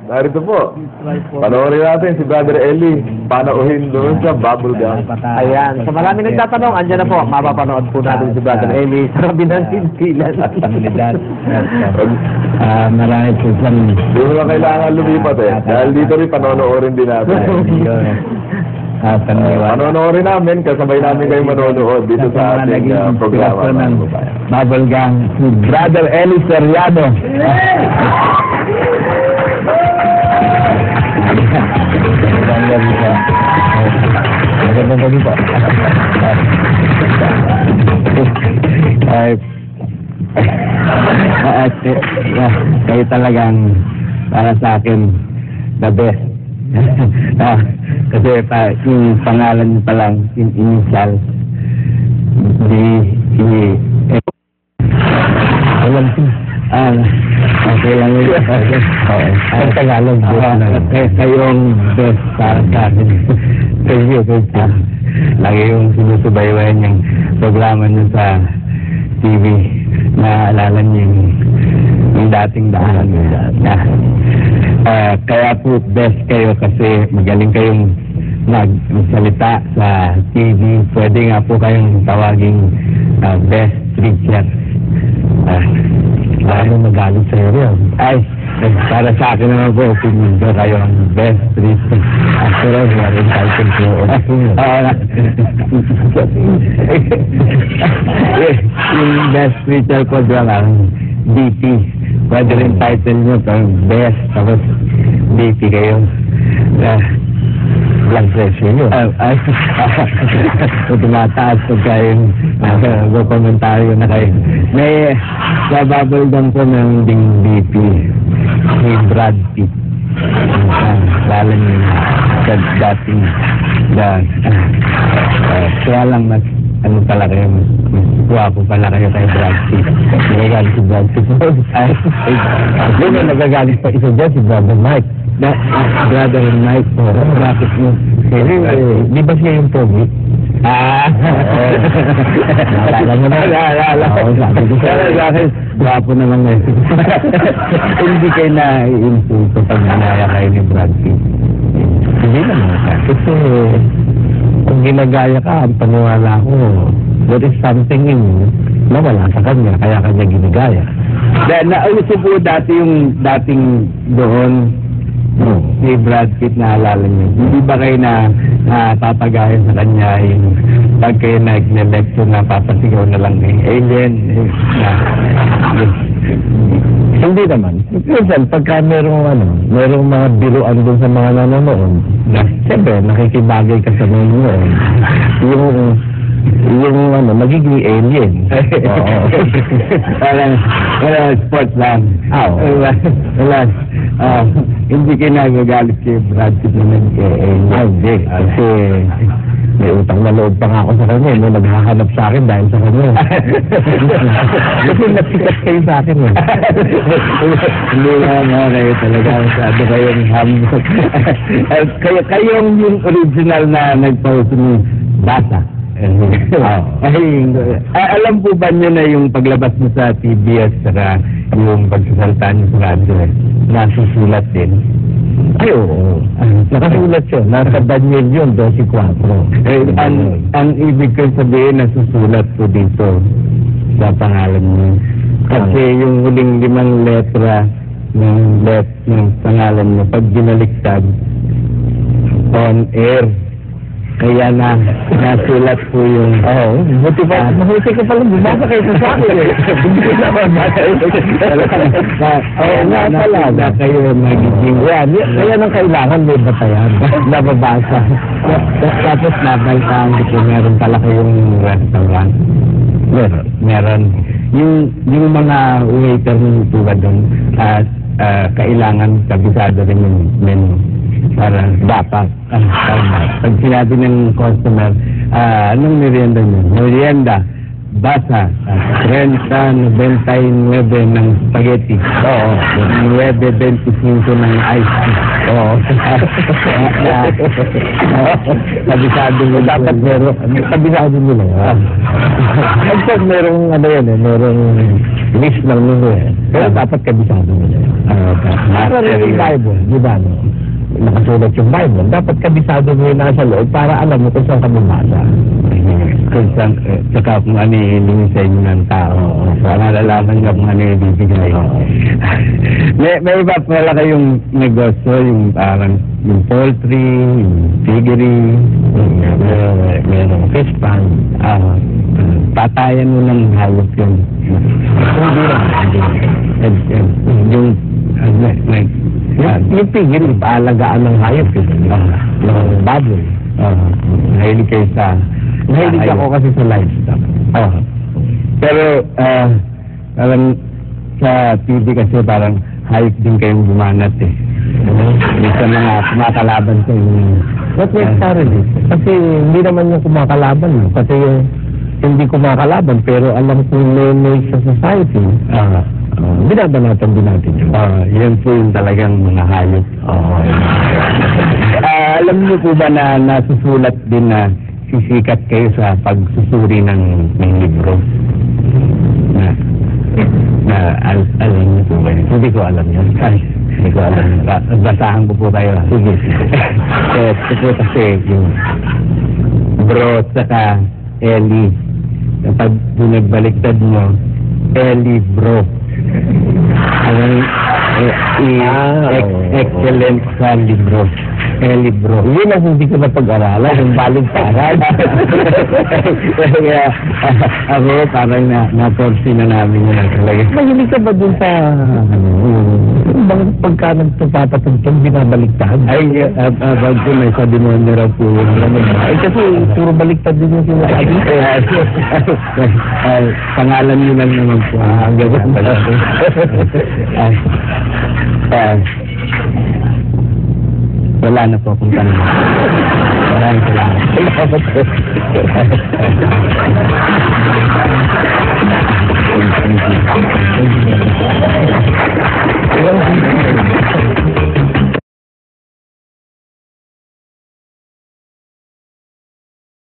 narito po. Panoorin natin si Brother Eli. Panauhin doon sa bubblegum. Ayan. Sa marami nagtatanong, andyan na po. Mapapanood po natin si Brother Eli sa kabilang sintilan. Marami po siyang... Hindi mo na kailangan lumipat eh. Dahil dito rin panonoorin din natin. Panonoorin namin, kasabay namin kayo manonood dito sa ating programa. Bubblegum, si Brother Eli Seriano. Magandang gabi po. Kayo talagang para sa akin the best. Kasi yung pangalan niyo pa lang, yung initial, alam ko. Okay lang yun. Ang Tagalog. Kayong best para sa akin. Thank you. Lagi yung sinusubaywayan yung programa nyo sa TV. Naalala niyo yung dating daan. Kaya po best kayo kasi magaling kayong magsalita sa TV. Pwede nga po kayong tawaging best preacher. Ano magalit sa iyo? Ay, para sa akin naman po, opinion ko kayo ang best preacher. After all, you are entitled to yung best preacher ko dyan ang DP. Pwede rin title nyo pero best, tapos DP kayo. Blood pressure nyo. Tumataas pagka yung komentaryo na kayo. May nababaldan ko ng ding BP si Brad Pitt. Lalo niyo sa dating kaya lang mas ano pala kayo, guwapo pala kayo kay Brad Pitt. Nagagalit si Brad Pitt. Nagagalit pa isa dyan si Brother Mike. Brother Mike, bakit mo? Di ba siya yung pogi? Naalala mo na? Naalala. Sabi ko sa akin, guwapo naman eh. Hindi kayo na-insulto pag nanaya kayo ni Brad Pitt. Hindi naman. Kasi kung ginagaya ka, ang paniwala ko, there is something in na wala sa kanya, kaya kanya ginagaya. Dahil nauso po dati yung dating doon, si Brad Pitt, naalala niyo. Hindi ba kayo na papagayan sa kanya yung pag kayo nag-lecture na papasigaw na lang ng alien? Hindi naman. Minsan, pagka merong mga biruan doon sa mga nanonood, siyempre, nakikibagay ka sa nanonood. Yung magiging alien. Oo. Wala, sports lang. Wala. Hindi kayo nagagalit kay Brad Pitt na nag-alien. Hindi. Kasi may utang na loob pa nga ako sa kanya. No, naghahanap sa akin dahil sa kanya. Kasi nasikat kayo sa akin. Hindi nga kayo talaga. Masyado kayong hambog. Kayong yung original na nagpauso ni Bata. Alam po ba nyo na yung paglabas mo sa TBS saka yung pagsasalita nyo sa radyo nasusulat din? Ay, oo. Nakasulat yun. Nasa Daniel yun, 12:4. Ang ibig ko sabihin, nasusulat po dito sa pangalan mo. Kasi yung huling 5 letra ng pangalan mo, pag binaliktad, on air. Kaya nasulat po yung... Buti ka pala, bumasa kayo sa akin eh. Hindi ko naman pala na kayo magiging... Kaya nang kailangan may batayan, nababasa. Tapos nabaltaan ko, meron pala kayong restaurant. Meron. Yung mga waiter mo po ba doon, kailangan kabisado rin yung menu. Para dapat. Pag sinabi ng customer, anong merienda nyo? Merienda, basa, 30.99 ng spaghetti. Oo. 9.25 ng ice tea. Oo. Kabisado mo. Dapat meron. Kabisado mo lang. Pag merong merong list ng menu eh. Pero dapat kabisado mo lang. Pero yung Bible, di ba, no? Nakasulat yung Bible, dapat kabisado mo yung nasa loob para alam mo kung saan ka bumasa. Kung saan, saka kung ano yung hiling sa inyo ng tao. Para nalalaman nyo kung ano yung ibibigay. may iba pala kayong negosyo, yung parang yung poultry, yung piggery, Mayroong fish pan. patayan mo ng hayop yun. Hindi na. Yung, Yung piggery, paalagaan ng hayop yun. Ng baboy. mahilig kayo sa... Mahilig ako kasi sa livestock. Pero, parang sa TV kasi parang hayop din kayong bumanat eh. Sa mga kumakalaban sa inyo. Not necessarily. Kasi hindi naman yung kumakalaban. Kasi yung hindi kumakalaban, pero alam kong may sa society. Binabanatan din natin yun. Yan po yung talagang mga hayop. Alam niyo po ba na nasusulat din na sisikat kayo sa pagsusuri ng libro? Alam niyo po ba yun? Hindi ko alam yun. Hindi ko alam. Basahan ko po kayo. Sige. Ito po kasi yung bro saka Ellie. Kapag binagbaliktad mo, Ellie bro. Excellent sa libro. Libro. Hindi na hindi ko na pag-aralan. Yung baligtaran. Kaya ako parang na-force na namin yun talaga. Mahilig ka ba dun sa bang pagka nagpapatugtog binabaligtad? Ay, abag ko may sa demonyo raw po yun. Kasi puro baligtad din yung sinasabi. Pangalan nyo lang naman po. Ang gawin pala. Wala na po akong tanong. Maraming salamat.